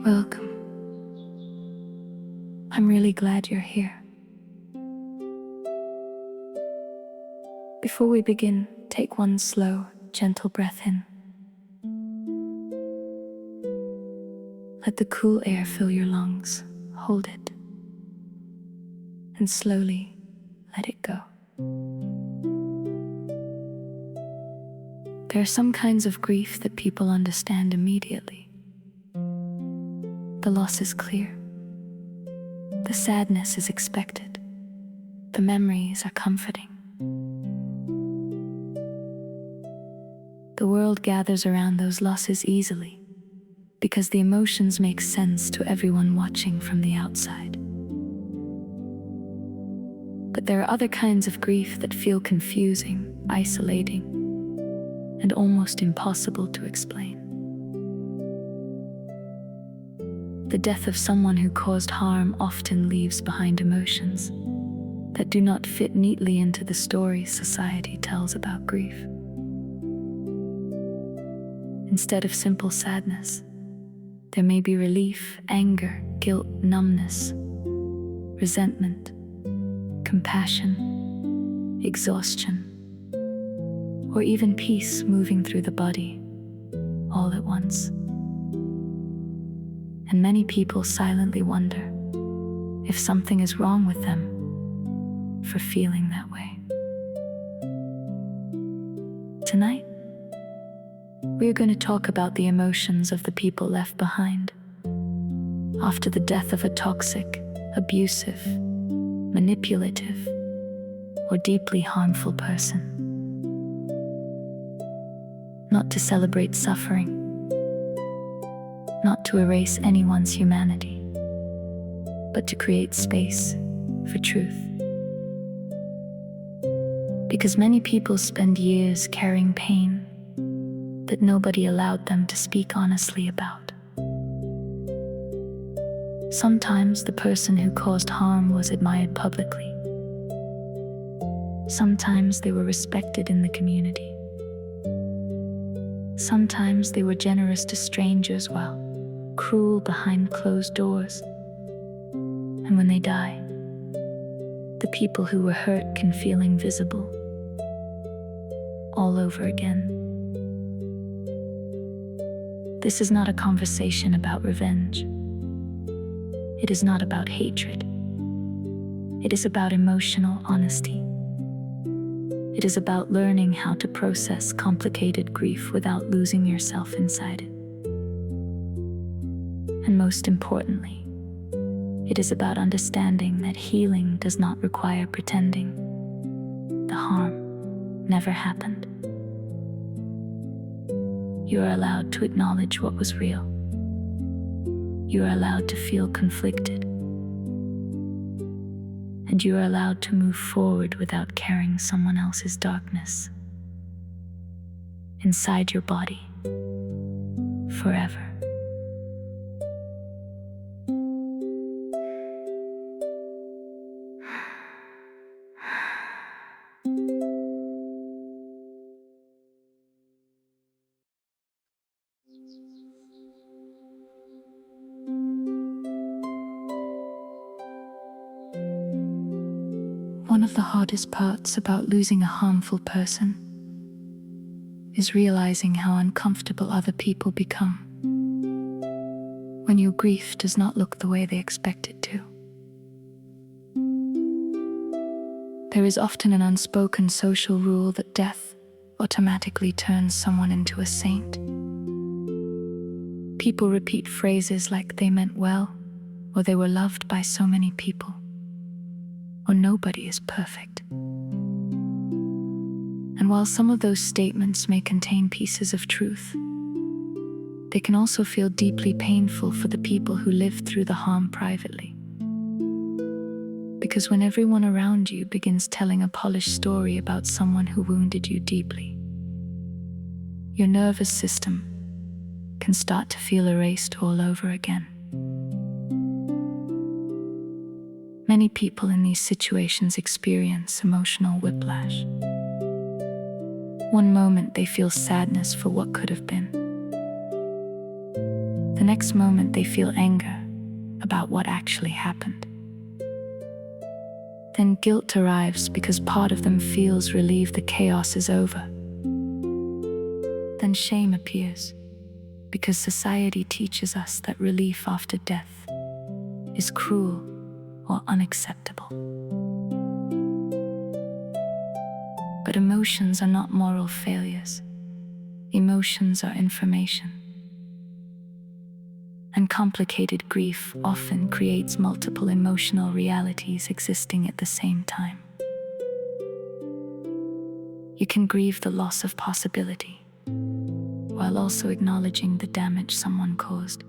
Welcome. I'm really glad you're here. Before we begin, take one slow, gentle breath in. Let the cool air fill your lungs. Hold it. And slowly let it go. There are some kinds of grief that people understand immediately. The loss is clear. The sadness is expected. The memories are comforting. The world gathers around those losses easily because the emotions make sense to everyone watching from the outside. But there are other kinds of grief that feel confusing, isolating, and almost impossible to explain. The death of someone who caused harm often leaves behind emotions that do not fit neatly into the stories society tells about grief. Instead of simple sadness, there may be relief, anger, guilt, numbness, resentment, compassion, exhaustion, or even peace moving through the body, all at once. And many people silently wonder if something is wrong with them for feeling that way. Tonight, we're going to talk about the emotions of the people left behind after the death of a toxic, abusive, manipulative, or deeply harmful person. Not to celebrate suffering, not to erase anyone's humanity, but to create space for truth. Because many people spend years carrying pain that nobody allowed them to speak honestly about. Sometimes the person who caused harm was admired publicly. Sometimes they were respected in the community. Sometimes they were generous to strangers while cruel behind closed doors. And when they die, the people who were hurt can feel invisible all over again. This is not a conversation about revenge. It is not about hatred. It is about emotional honesty. It is about learning how to process complicated grief without losing yourself inside it. And most importantly, it is about understanding that healing does not require pretending the harm never happened. You are allowed to acknowledge what was real. You are allowed to feel conflicted. And you are allowed to move forward without carrying someone else's darkness inside your body forever. One of the hardest parts about losing a harmful person is realizing how uncomfortable other people become when your grief does not look the way they expect it to. There is often an unspoken social rule that death automatically turns someone into a saint. People repeat phrases like they meant well, or they were loved by so many people, or nobody is perfect. And while some of those statements may contain pieces of truth, they can also feel deeply painful for the people who lived through the harm privately. Because when everyone around you begins telling a polished story about someone who wounded you deeply, your nervous system can start to feel erased all over again. Many people in these situations experience emotional whiplash. One moment they feel sadness for what could have been. The next moment they feel anger about what actually happened. Then guilt arrives because part of them feels relieved the chaos is over. Then shame appears because society teaches us that relief after death is cruel or unacceptable. But emotions are not moral failures. Emotions are information. And complicated grief often creates multiple emotional realities existing at the same time. You can grieve the loss of possibility, while also acknowledging the damage someone caused.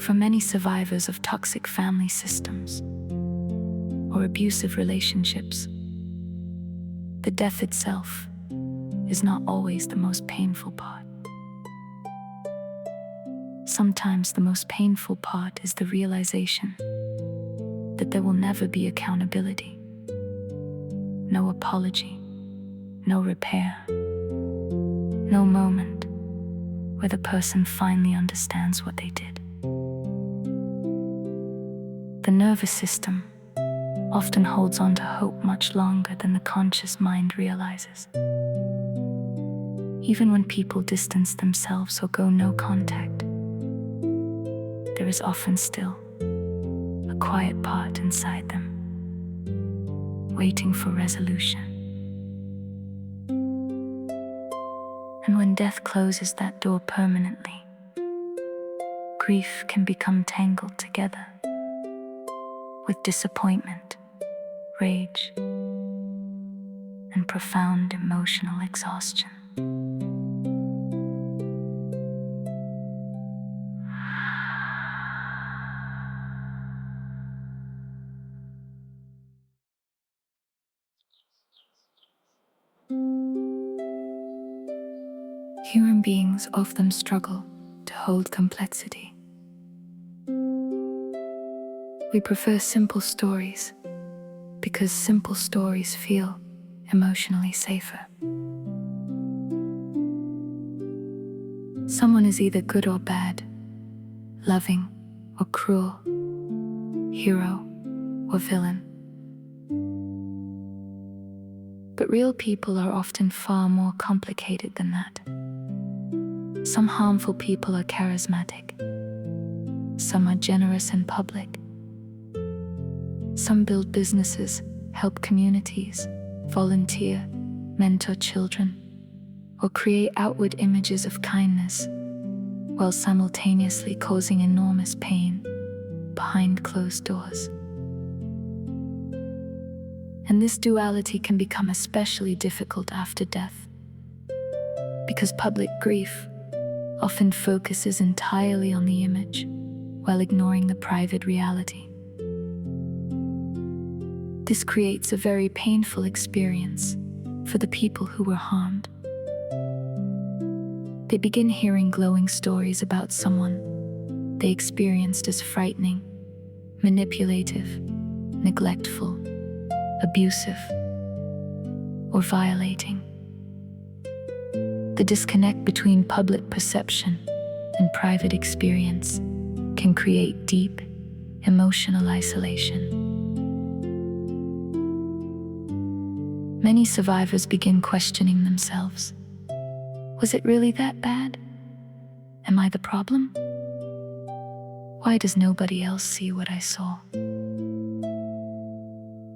For many survivors of toxic family systems or abusive relationships, the death itself is not always the most painful part. Sometimes the most painful part is the realization that there will never be accountability, no apology, no repair, no moment where the person finally understands what they did. The nervous system often holds on to hope much longer than the conscious mind realizes. Even when people distance themselves or go no contact, there is often still a quiet part inside them, waiting for resolution. And when death closes that door permanently, grief can become tangled together with disappointment, rage, and profound emotional exhaustion. Human beings often struggle to hold complexity. We prefer simple stories because simple stories feel emotionally safer. Someone is either good or bad, loving or cruel, hero or villain. But real people are often far more complicated than that. Some harmful people are charismatic. Some are generous in public. Some build businesses, help communities, volunteer, mentor children, or create outward images of kindness, while simultaneously causing enormous pain behind closed doors. And this duality can become especially difficult after death, because public grief often focuses entirely on the image, while ignoring the private reality. This creates a very painful experience for the people who were harmed. They begin hearing glowing stories about someone they experienced as frightening, manipulative, neglectful, abusive, or violating. The disconnect between public perception and private experience can create deep, emotional isolation. Many survivors begin questioning themselves. Was it really that bad? Am I the problem? Why does nobody else see what I saw?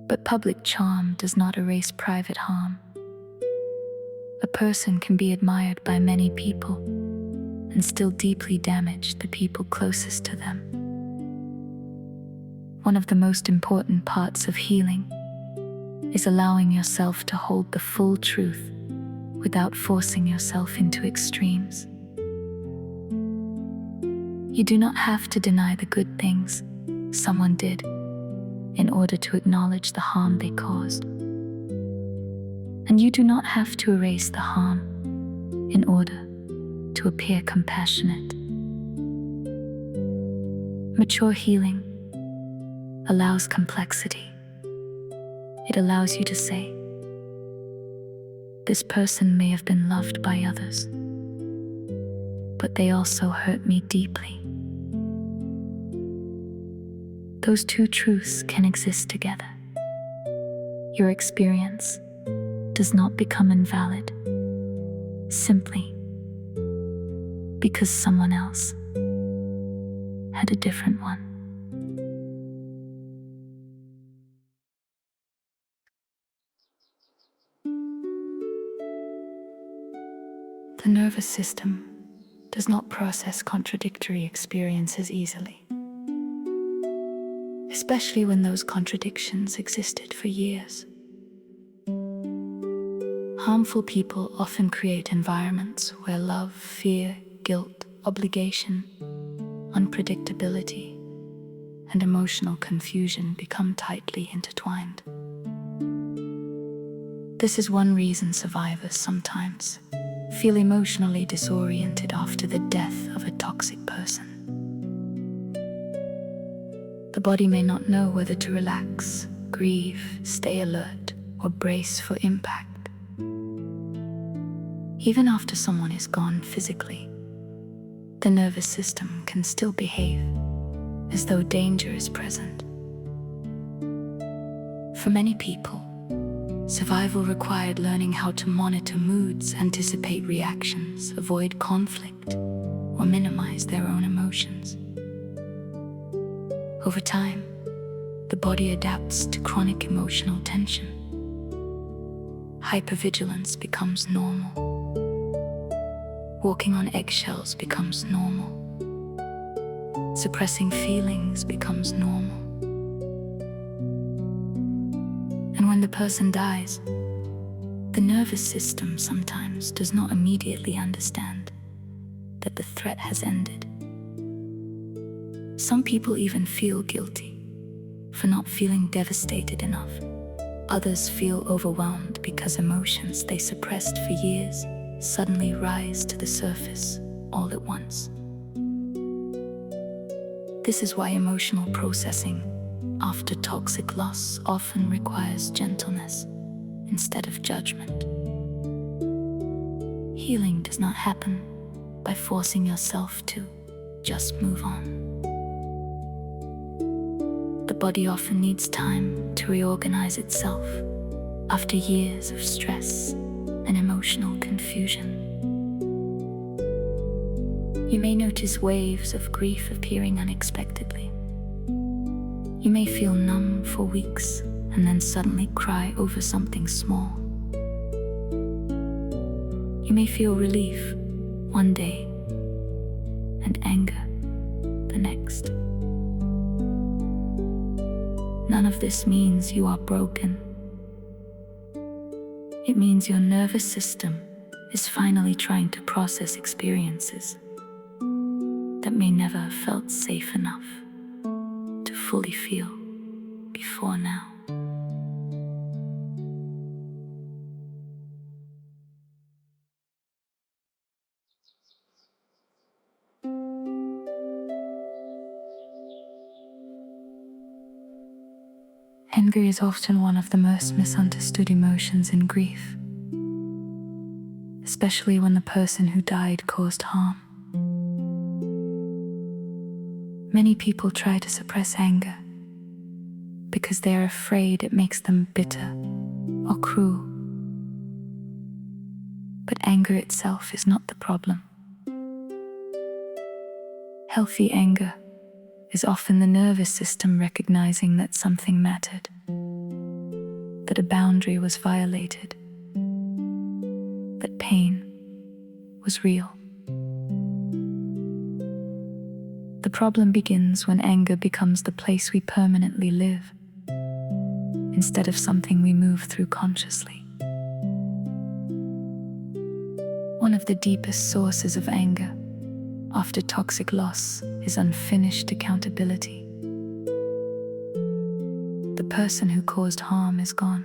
But public charm does not erase private harm. A person can be admired by many people and still deeply damage the people closest to them. One of the most important parts of healing is allowing yourself to hold the full truth without forcing yourself into extremes. You do not have to deny the good things someone did in order to acknowledge the harm they caused. And you do not have to erase the harm in order to appear compassionate. Mature healing allows complexity. It allows you to say, this person may have been loved by others, but they also hurt me deeply. Those two truths can exist together. Your experience does not become invalid simply because someone else had a different one. The nervous system does not process contradictory experiences easily, especially when those contradictions existed for years. Harmful people often create environments where love, fear, guilt, obligation, unpredictability, and emotional confusion become tightly intertwined. This is one reason survivors sometimes feel emotionally disoriented after the death of a toxic person. The body may not know whether to relax, grieve, stay alert, or brace for impact. Even after someone is gone physically, the nervous system can still behave as though danger is present. For many people, survival required learning how to monitor moods, anticipate reactions, avoid conflict, or minimize their own emotions. Over time, the body adapts to chronic emotional tension. Hyper-vigilance becomes normal. Walking on eggshells becomes normal. Suppressing feelings becomes normal. And when the person dies, the nervous system sometimes does not immediately understand that the threat has ended. Some people even feel guilty for not feeling devastated enough. Others feel overwhelmed because emotions they suppressed for years suddenly rise to the surface all at once. This is why emotional processing after toxic loss often requires gentleness instead of judgment. Healing does not happen by forcing yourself to just move on. The body often needs time to reorganize itself after years of stress and emotional confusion. You may notice waves of grief appearing unexpectedly. You may feel numb for weeks and then suddenly cry over something small. You may feel relief one day and anger the next. None of this means you are broken. It means your nervous system is finally trying to process experiences that may never have felt safe enough to fully feel before now. Anger is often one of the most misunderstood emotions in grief, especially when the person who died caused harm. Many people try to suppress anger because they are afraid it makes them bitter or cruel. But anger itself is not the problem. Healthy anger is often the nervous system recognizing that something mattered, that a boundary was violated, that pain was real. The problem begins when anger becomes the place we permanently live, instead of something we move through consciously. One of the deepest sources of anger after toxic loss is unfinished accountability. The person who caused harm is gone,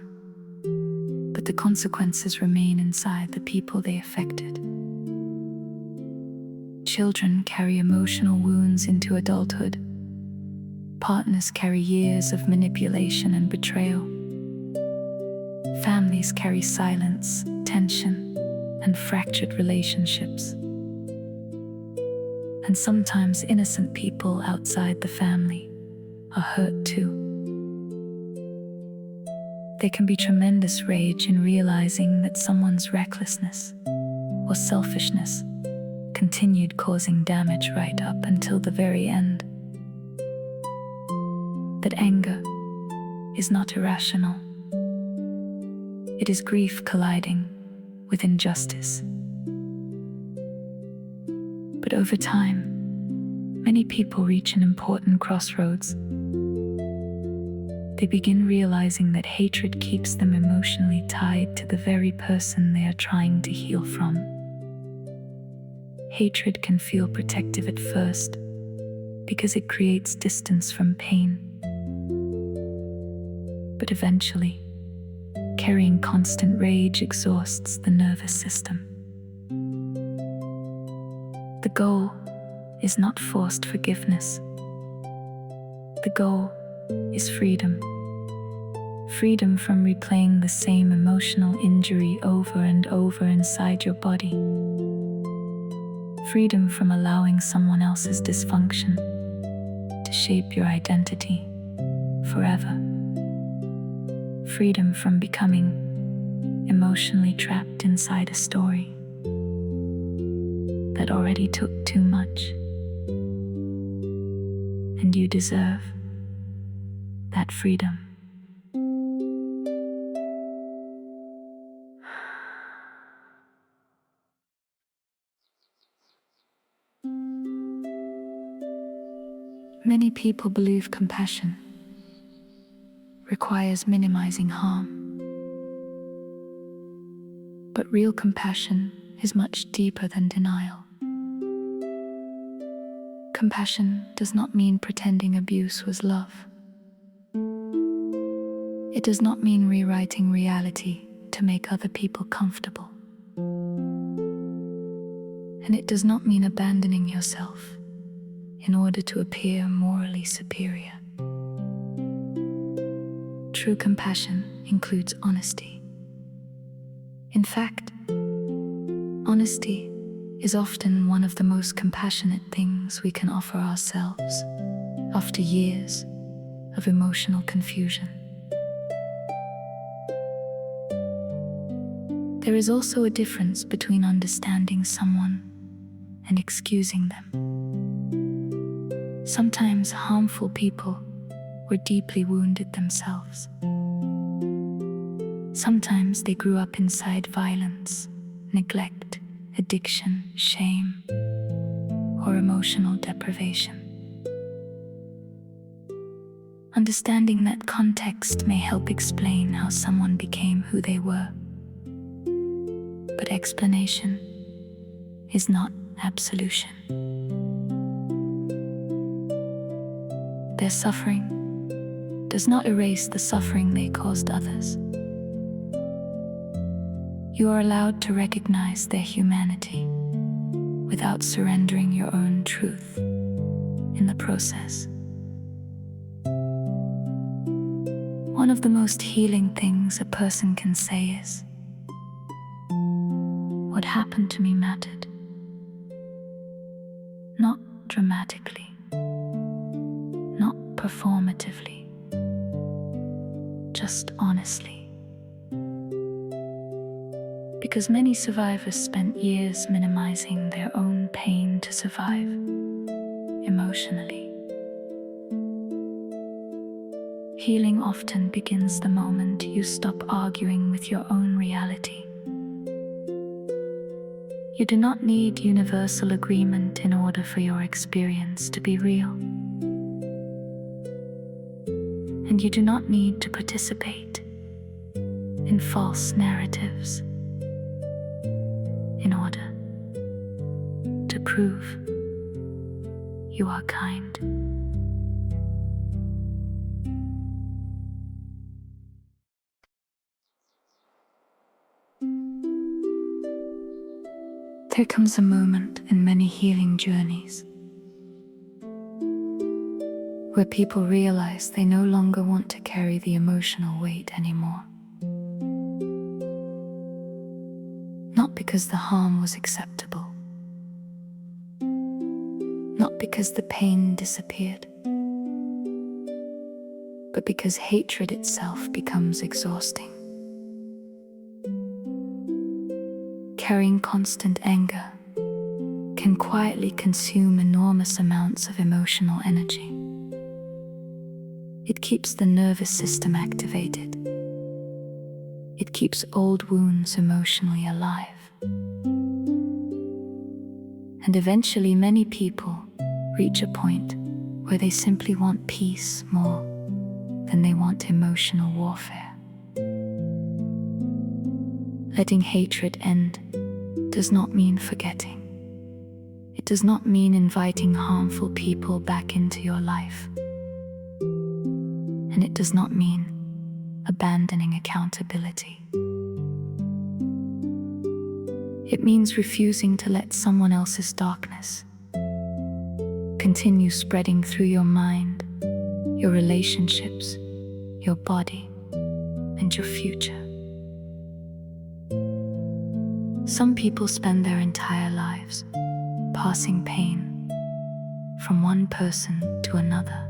but the consequences remain inside the people they affected. Children carry emotional wounds into adulthood. Partners carry years of manipulation and betrayal. Families carry silence, tension, and fractured relationships. And sometimes innocent people outside the family are hurt too. There can be tremendous rage in realizing that someone's recklessness or selfishness continued causing damage right up until the very end. That anger is not irrational. It is grief colliding with injustice. But over time, many people reach an important crossroads. They begin realizing that hatred keeps them emotionally tied to the very person they are trying to heal from. Hatred can feel protective at first because it creates distance from pain. But eventually, carrying constant rage exhausts the nervous system. The goal is not forced forgiveness. The goal is freedom. Freedom from replaying the same emotional injury over and over inside your body. Freedom from allowing someone else's dysfunction to shape your identity forever. Freedom from becoming emotionally trapped inside a story that already took too much. And you deserve that freedom. Many people believe compassion requires minimizing harm. But real compassion is much deeper than denial. Compassion does not mean pretending abuse was love. It does not mean rewriting reality to make other people comfortable. And it does not mean abandoning yourself in order to appear morally superior. True compassion includes honesty. In fact, honesty is often one of the most compassionate things we can offer ourselves after years of emotional confusion. There is also a difference between understanding someone and excusing them. Sometimes harmful people were deeply wounded themselves. Sometimes they grew up inside violence, neglect, addiction, shame, or emotional deprivation. Understanding that context may help explain how someone became who they were. But explanation is not absolution. Their suffering does not erase the suffering they caused others. You are allowed to recognize their humanity without surrendering your own truth in the process. One of the most healing things a person can say is, "What happened to me mattered." Not dramatically, not performatively, just honestly. Because many survivors spent years minimizing their own pain to survive emotionally. Healing often begins the moment you stop arguing with your own reality. You do not need universal agreement in order for your experience to be real. And you do not need to participate in false narratives in order to prove you are kind. There comes a moment in many healing journeys where people realize they no longer want to carry the emotional weight anymore. Not because the harm was acceptable, because the pain disappeared, but because hatred itself becomes exhausting. Carrying constant anger can quietly consume enormous amounts of emotional energy. It keeps the nervous system activated. It keeps old wounds emotionally alive. And eventually, many people reach a point where they simply want peace more than they want emotional warfare. Letting hatred end does not mean forgetting. It does not mean inviting harmful people back into your life. And it does not mean abandoning accountability. It means refusing to let someone else's darkness continue spreading through your mind, your relationships, your body, and your future. Some people spend their entire lives passing pain from one person to another,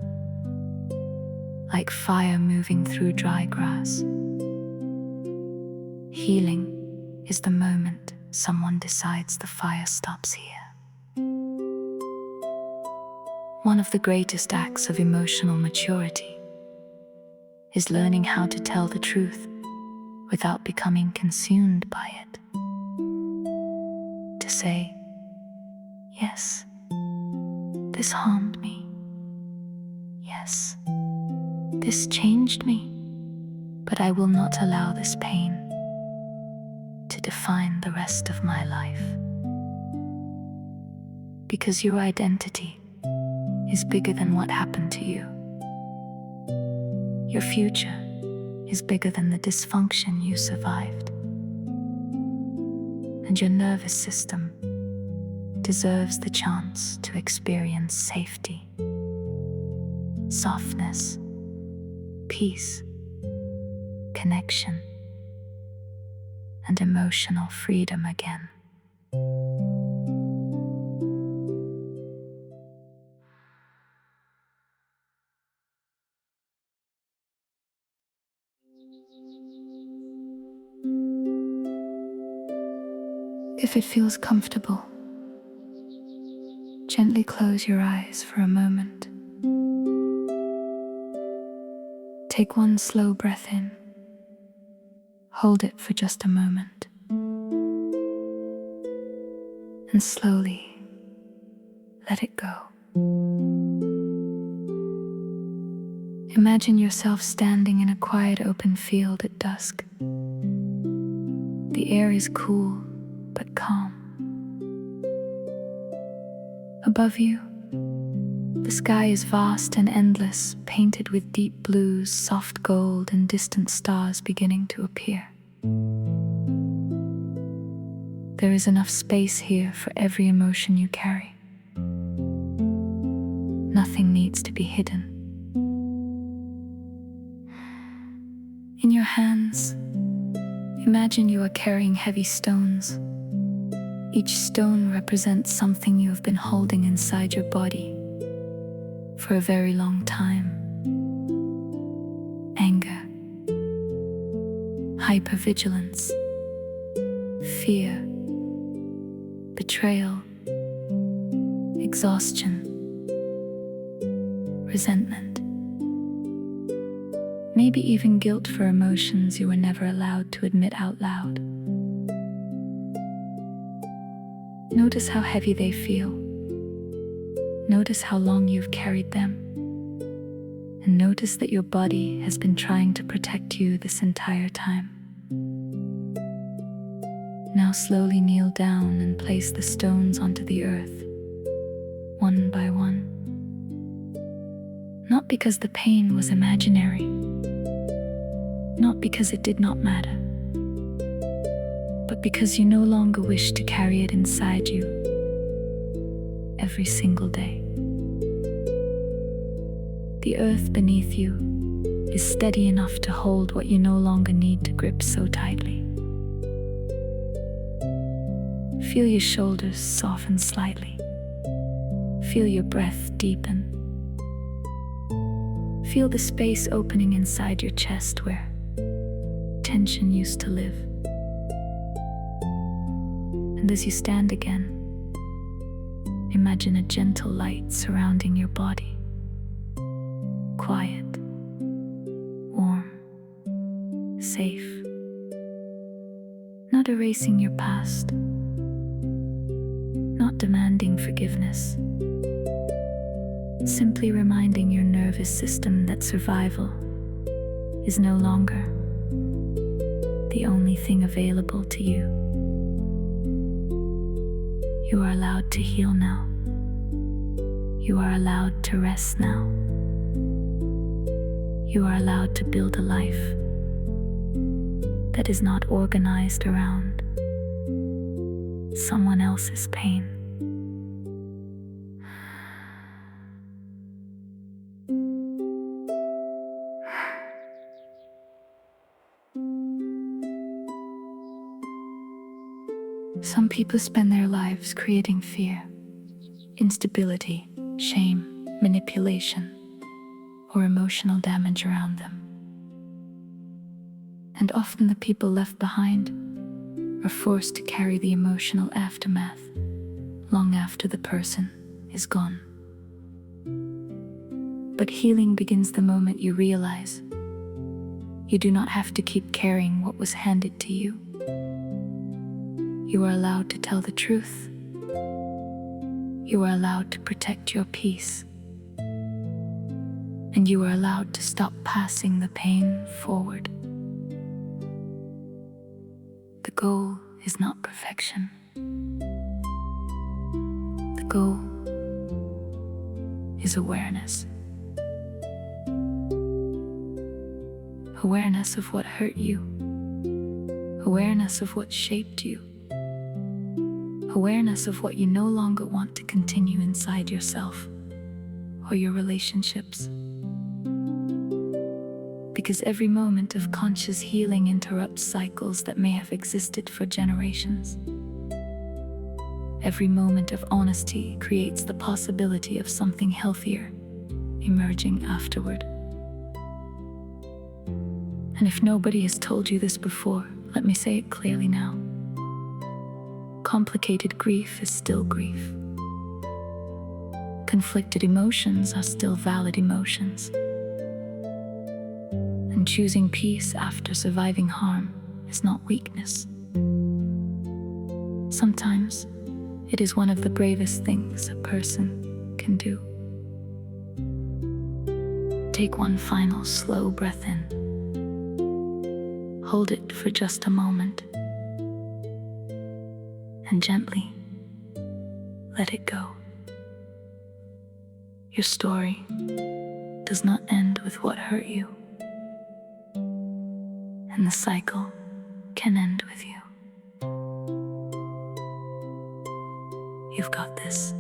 like fire moving through dry grass. Healing is the moment someone decides the fire stops here. One of the greatest acts of emotional maturity is learning how to tell the truth without becoming consumed by it. To say, yes, this harmed me. Yes, this changed me, but I will not allow this pain to define the rest of my life. Because your identity is bigger than what happened to you. Your future is bigger than the dysfunction you survived. And your nervous system deserves the chance to experience safety, softness, peace, connection, and emotional freedom again. If it feels comfortable, gently close your eyes for a moment. Take one slow breath in. Hold it for just a moment. And slowly let it go. Imagine yourself standing in a quiet open field at dusk. The air is cool but calm. Above you, the sky is vast and endless, painted with deep blues, soft gold, and distant stars beginning to appear. There is enough space here for every emotion you carry. Nothing needs to be hidden. In your hands, imagine you are carrying heavy stones. Each stone represents something you have been holding inside your body for a very long time. Anger, hyper-vigilance, fear, betrayal, exhaustion, resentment, maybe even guilt for emotions you were never allowed to admit out loud. Notice how heavy they feel. Notice how long you've carried them. And notice that your body has been trying to protect you this entire time. Now slowly kneel down and place the stones onto the earth, one by one. Not because the pain was imaginary, not because it did not matter, but because you no longer wish to carry it inside you every single day. The earth beneath you is steady enough to hold what you no longer need to grip so tightly. Feel your shoulders soften slightly. Feel your breath deepen. Feel the space opening inside your chest where tension used to live. And as you stand again, imagine a gentle light surrounding your body. Quiet, warm, safe. Not erasing your past, not demanding forgiveness. Simply reminding your nervous system that survival is no longer the only thing available to you. You are allowed to heal now. You are allowed to rest now. You are allowed to build a life that is not organized around someone else's pain. Some people spend their lives creating fear, instability, shame, manipulation, or emotional damage around them. And often the people left behind are forced to carry the emotional aftermath long after the person is gone. But healing begins the moment you realize you do not have to keep carrying what was handed to you. You are allowed to tell the truth. You are allowed to protect your peace. And you are allowed to stop passing the pain forward. The goal is not perfection. The goal is awareness. Awareness of what hurt you. Awareness of what shaped you. Awareness of what you no longer want to continue inside yourself or your relationships. Because every moment of conscious healing interrupts cycles that may have existed for generations. Every moment of honesty creates the possibility of something healthier emerging afterward. And if nobody has told you this before, let me say it clearly now. Complicated grief is still grief. Conflicted emotions are still valid emotions. And choosing peace after surviving harm is not weakness. Sometimes it is one of the bravest things a person can do. Take one final slow breath in. Hold it for just a moment. And gently let it go. Your story does not end with what hurt you, and the cycle can end with you. You've got this.